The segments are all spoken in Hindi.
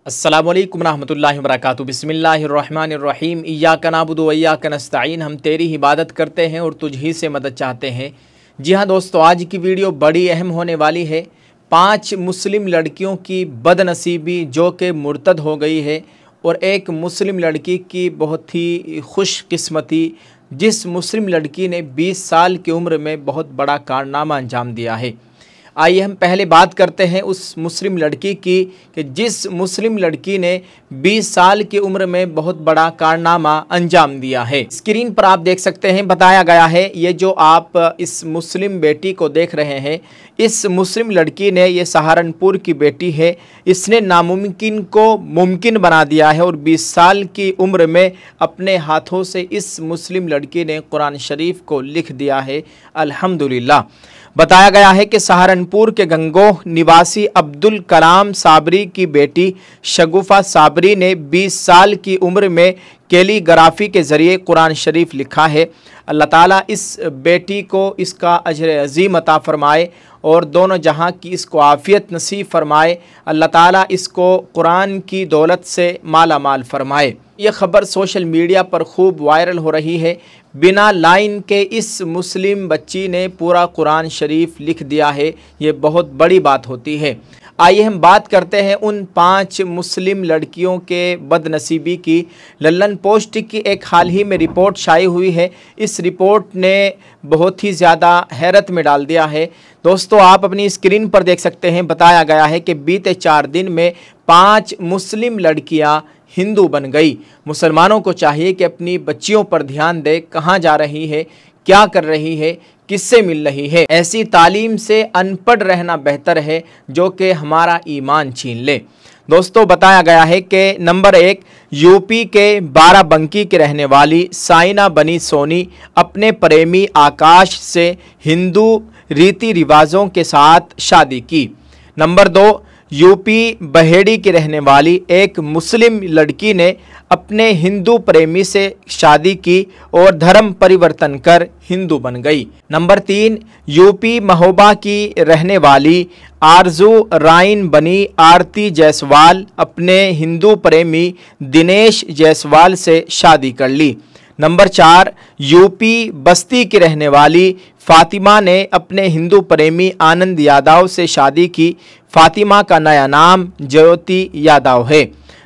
अस्सलामुअलैकुम रहमतुल्लाहि व बरकातुहू। बिस्मिल्लाहिर्रहमानिर्रहीम। इय्याका नअबुदु व इय्याका नस्तईन। हम तेरी इबादत करते हैं और तुझ ही से मदद चाहते हैं। जी हाँ दोस्तों, आज की वीडियो बड़ी अहम होने वाली है। 5 मुस्लिम लड़कियों की बदनसीबी जो कि मुर्तद हो गई है, और एक मुस्लिम लड़की की बहुत ही खुशकिस्मती, जिस मुस्लिम लड़की ने 20 साल की उम्र में बहुत बड़ा कारनामा अंजाम दिया है। आइए हम पहले बात करते हैं उस मुस्लिम लड़की की कि जिस मुस्लिम लड़की ने 20 साल की उम्र में बहुत बड़ा कारनामा अंजाम दिया है। स्क्रीन पर आप देख सकते हैं, बताया गया है, ये जो आप इस मुस्लिम बेटी को देख रहे हैं, इस मुस्लिम लड़की ने, ये सहारनपुर की बेटी है, इसने नामुमकिन को मुमकिन बना दिया है और 20 साल की उम्र में अपने हाथों से इस मुस्लिम लड़की ने कुरान शरीफ को लिख दिया है। अल्हम्दुलिल्लाह। बताया गया है कि सहारनपुर के गंगोह निवासी अब्दुल कलाम साबरी की बेटी शगुफ़ा साबरी ने 20 साल की उम्र में कैलीग्राफी के ज़रिए कुरान शरीफ लिखा है। अल्लाह ताला इस बेटी को इसका अजर अज़ीम अता फ़रमाए और दोनों जहां की इसको आफ़ियत नसीब फ़रमाए। अल्लाह ताला इसको कुरान की दौलत से माला माल फ़रमाए। यह ख़बर सोशल मीडिया पर खूब वायरल हो रही है। बिना लाइन के इस मुस्लिम बच्ची ने पूरा कुरान शरीफ लिख दिया है। ये बहुत बड़ी बात होती है। आइए हम बात करते हैं उन 5 मुस्लिम लड़कियों के बदनसीबी की। लल्लन पोस्ट की एक हाल ही में रिपोर्ट शाये हुई है। इस रिपोर्ट ने बहुत ही ज़्यादा हैरत में डाल दिया है। दोस्तों, आप अपनी स्क्रीन पर देख सकते हैं, बताया गया है कि बीते 4 दिन में 5 मुस्लिम लड़कियां हिंदू बन गई। मुसलमानों को चाहिए कि अपनी बच्चियों पर ध्यान दे, कहाँ जा रही है, क्या कर रही है, किससे मिल रही है। ऐसी तालीम से अनपढ़ रहना बेहतर है जो कि हमारा ईमान छीन ले। दोस्तों, बताया गया है कि नंबर 1, यूपी के बाराबंकी के रहने वाली साइना बनी सोनी अपने प्रेमी आकाश से हिंदू रीति रिवाजों के साथ शादी की। नंबर 2, यूपी बहेड़ी की रहने वाली एक मुस्लिम लड़की ने अपने हिंदू प्रेमी से शादी की और धर्म परिवर्तन कर हिंदू बन गई। नंबर 3, यूपी महोबा की रहने वाली आरजू राइन बनी आरती जायसवाल अपने हिंदू प्रेमी दिनेश जायसवाल से शादी कर ली। नंबर 4, यूपी बस्ती की रहने वाली फातिमा ने अपने हिंदू प्रेमी आनंद यादव से शादी की। फातिमा का नया नाम ज्योति यादव है।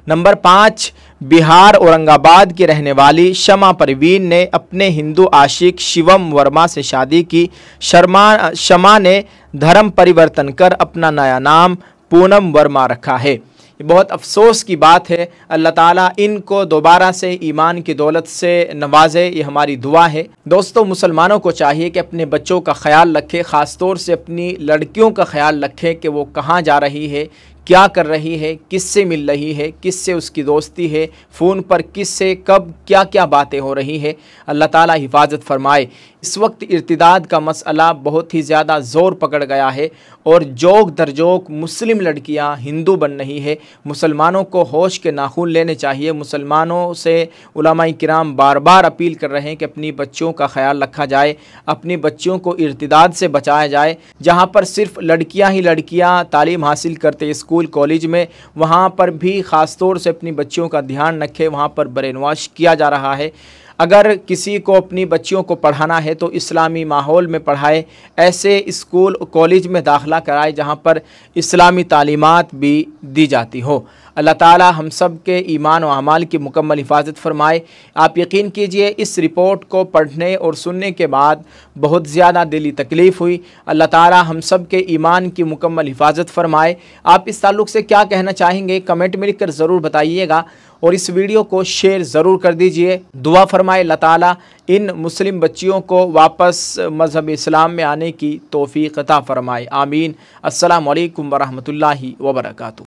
नंबर 5, बिहार औरंगाबाद की रहने वाली शमा परवीन ने अपने हिंदू आशिक शिवम वर्मा से शादी की। शमा ने धर्म परिवर्तन कर अपना नया नाम पूनम वर्मा रखा है। ये बहुत अफसोस की बात है। अल्लाह ताला इनको दोबारा से ईमान की दौलत से नवाजे, ये हमारी दुआ है। दोस्तों, मुसलमानों को चाहिए कि अपने बच्चों का ख्याल रखें, ख़ास तौर से अपनी लड़कियों का ख्याल रखें कि वो कहाँ जा रही है, क्या कर रही है, किससे मिल रही है, किससे उसकी दोस्ती है, फ़ोन पर किससे कब क्या क्या बातें हो रही है। अल्लाह ताला हिफाजत फरमाए। इस वक्त इर्तिदाद का मसला बहुत ही ज़्यादा ज़ोर पकड़ गया है और जोक दर जोक मुस्लिम लड़कियां हिंदू बन रही है। मुसलमानों को होश के नाखून लेने चाहिए। मुसलमानों से उलमाए किराम बार बार अपील कर रहे हैं कि अपनी बच्चियों का ख्याल रखा जाए, अपनी बच्चियों को इर्तिदाद से बचाया जाए। जहाँ पर सिर्फ लड़कियाँ ही लड़कियाँ तालीम हासिल करते स्कूल कॉलेज में, वहाँ पर भी ख़ास तौर से अपनी बच्चियों का ध्यान रखें। वहाँ पर ब्रेन वॉश किया जा रहा है। अगर किसी को अपनी बच्चियों को पढ़ाना है तो इस्लामी माहौल में पढ़ाए, ऐसे स्कूल कॉलेज में दाखिला कराए जहाँ पर इस्लामी तालीमात भी दी जाती हो। अल्लाह ताला हम सब के ईमान और अमाल की मुकम्मल हिफाजत फरमाए। आप यकीन कीजिए, इस रिपोर्ट को पढ़ने और सुनने के बाद बहुत ज़्यादा दिली तकलीफ़ हुई। अल्लाह ताला हम सब के ईमान की मुकम्मल हिफाजत फरमाए। आप इस ताल्लुक़ से क्या कहना चाहेंगे, कमेंट में लिखकर ज़रूर बताइएगा और इस वीडियो को शेयर ज़रूर कर दीजिए। दुआ फरमाए अल्लाह ताला इन मुस्लिम बच्चियों को वापस मज़हब इस्लाम में आने की तौफ़ीक़ अता फ़रमाए। आमीन। अस्सलामु अलैकुम व रहमतुल्लाहि व बरकातुहू।